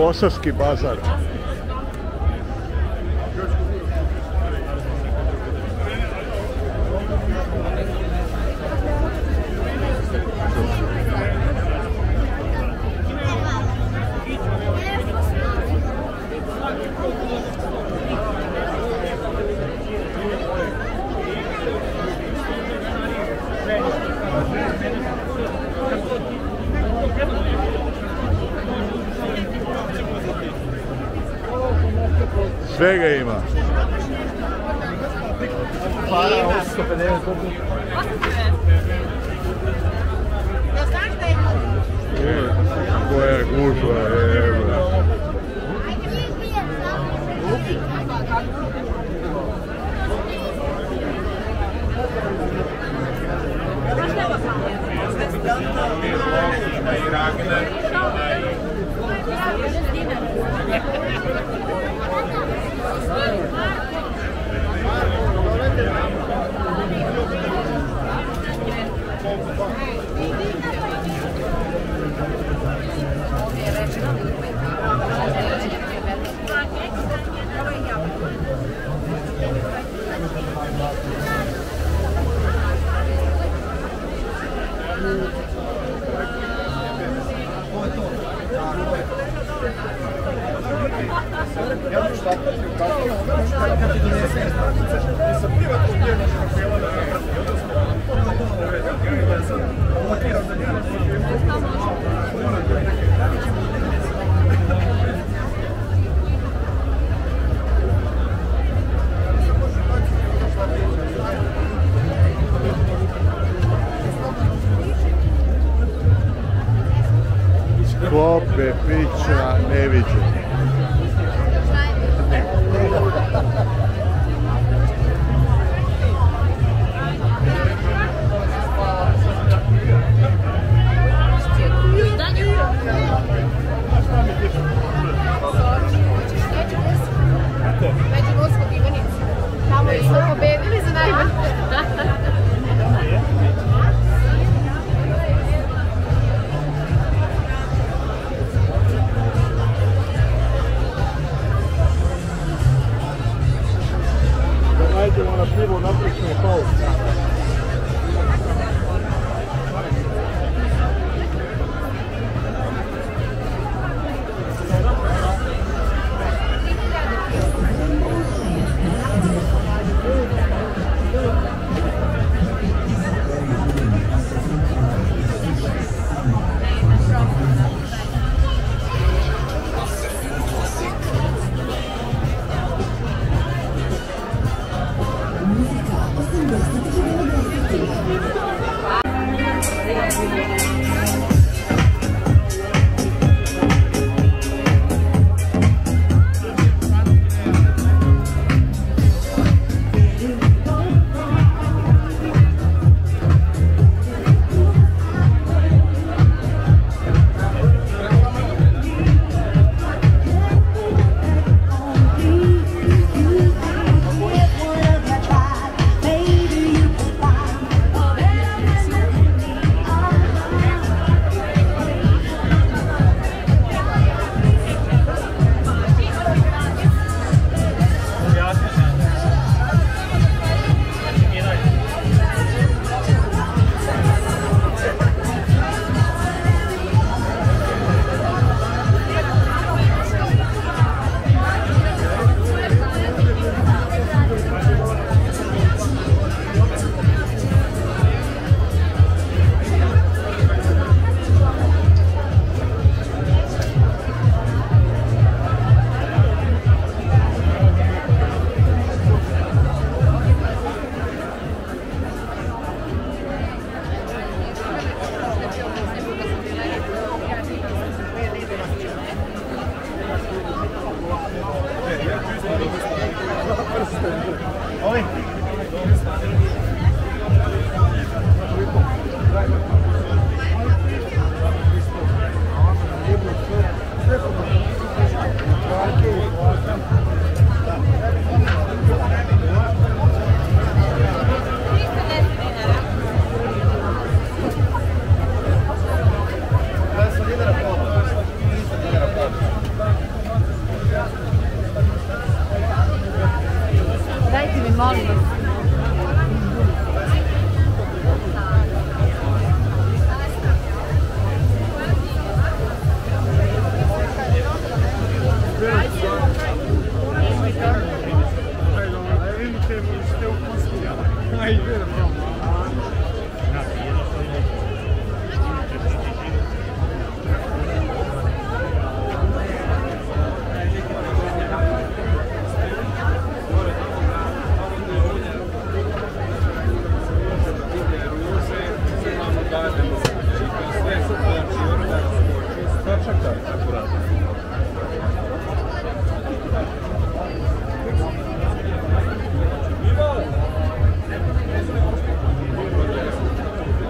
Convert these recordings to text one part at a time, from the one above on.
Novosadski bazar. Svega ima. Koja je gužva, Klope, pića, neviđene. Tamo smo pobedili za najbolje. Najdemo na pivo naprične pol. Música 80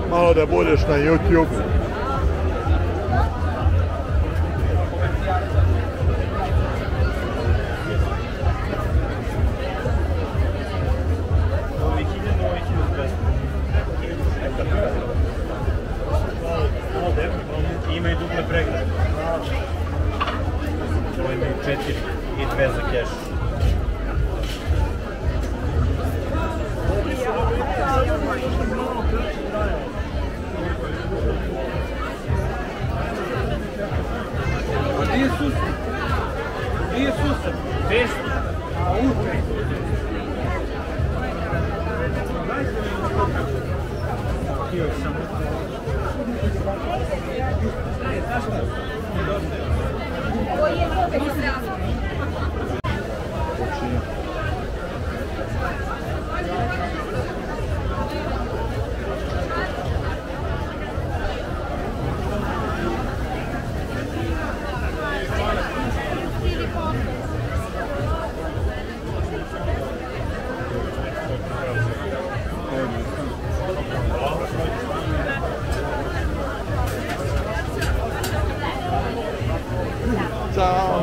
Malo da budeš na YouTube. Ima i duple preglede. Ovo imaju 4 i 2 za keš. Gdje je sused? Gdje je sused? Desno. A utre. Htio sam. Ciao.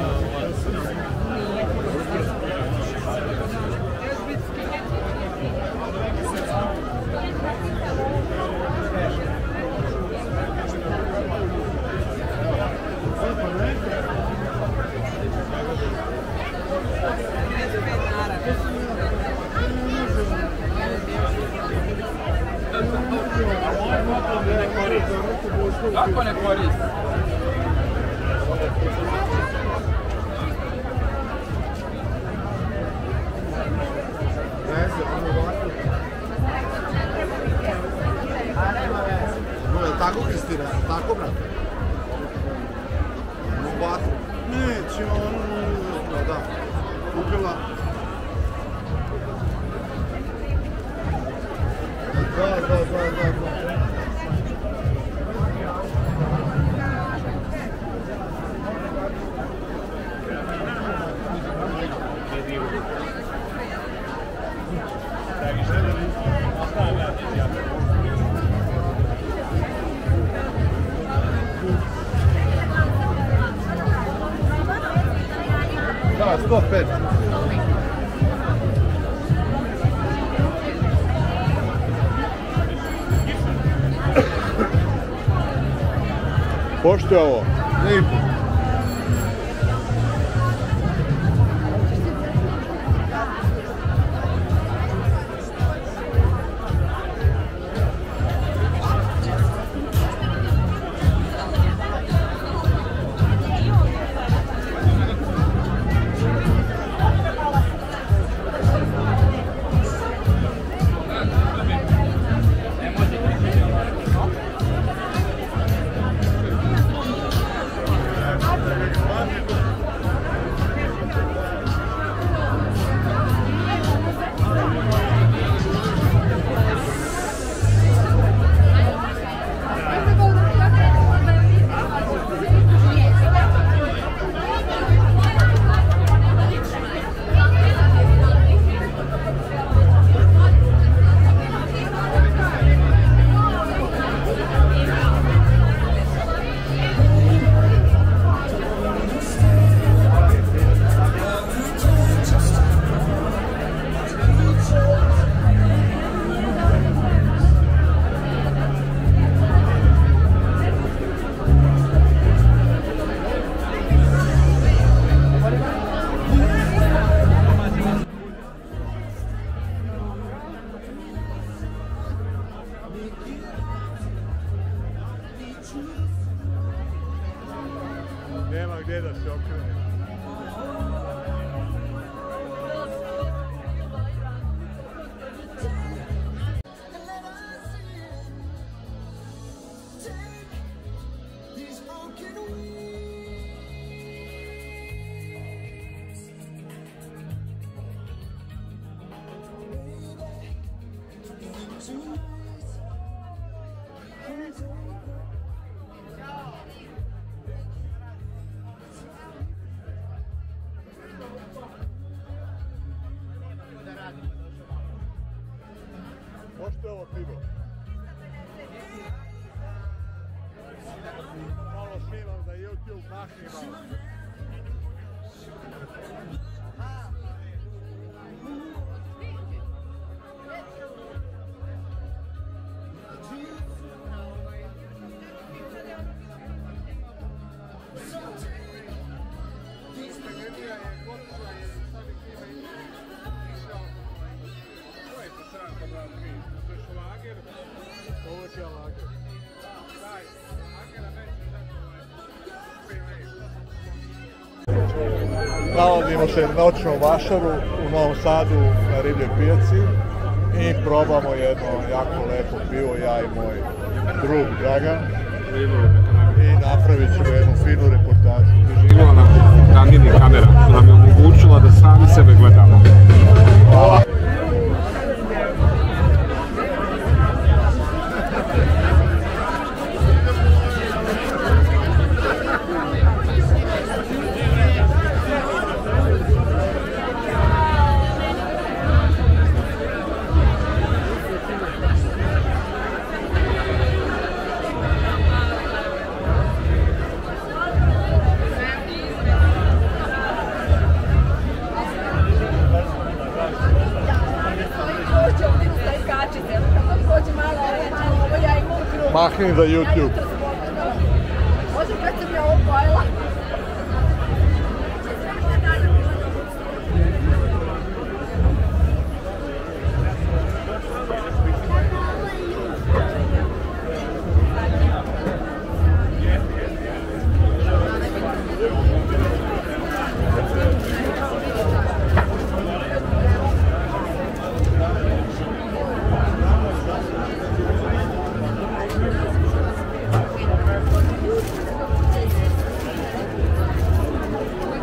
Kako ne koristi? Tako, Kristina? Tako, brate? U vatru? Neće, ono, da. Kupila. Da. Da, 105. Pošto je ovo? Lijepo. Nema gdje da se okrene. Možete ovo pivo? Malo snimam za YouTube, mahni malo. Nalazimo se noćno u Vašaru, u Novom Sadu na Ribljoj pijaci i probamo jedno jako lepo pivo, ja i moj drug Dragan, i napravit ćemo jednu finu reportažu. Imala nam Danini kamera, što nam je omogućila da sami sebe gledamo. Hvala. Mahni za YouTube. Može kad sam ja ovo pojela.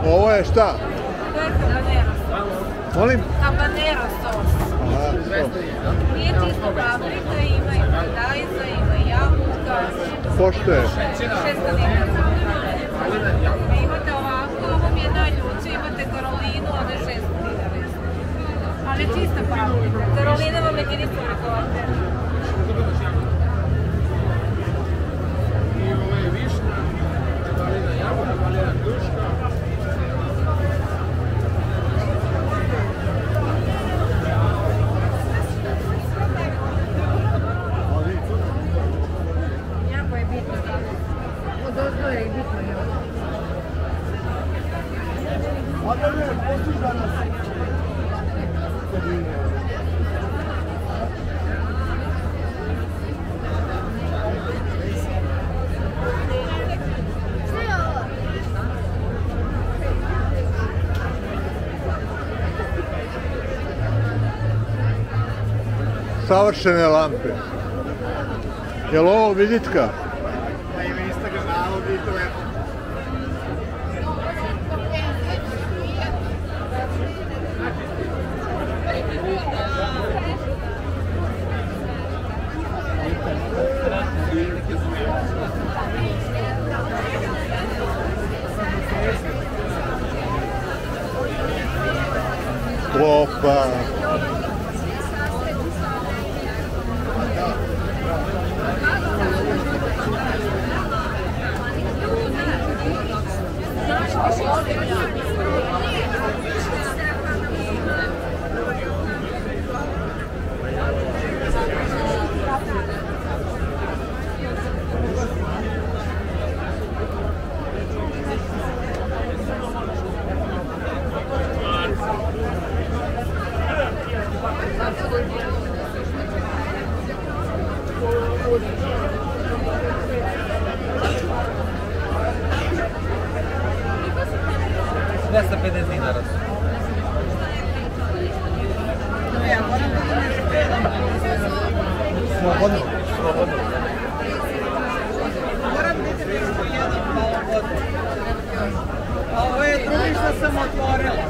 Ovo je šta? To je habanero sos. Molim? Habanero sos. Aha, Nije čisto paprika, ima i paradajza, ima i jabuka. pošto je? 600 dinara. Imate ovako, ovo mi je najljuče, imate Karolinu, ovo je 600 dinara. Ali čista paprika. Karolina vam je jedinstveno rekordera. Jako je bitno da od ozdoje je bitno još. Savršene lampe. Je li ovo vizitka? Opa! Slobodno, slobodno. Moram biti nešto jedan malo vode. A ovo je drugi što sam otvorila.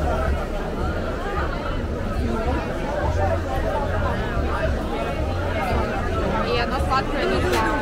jedno slatko, jedno slano.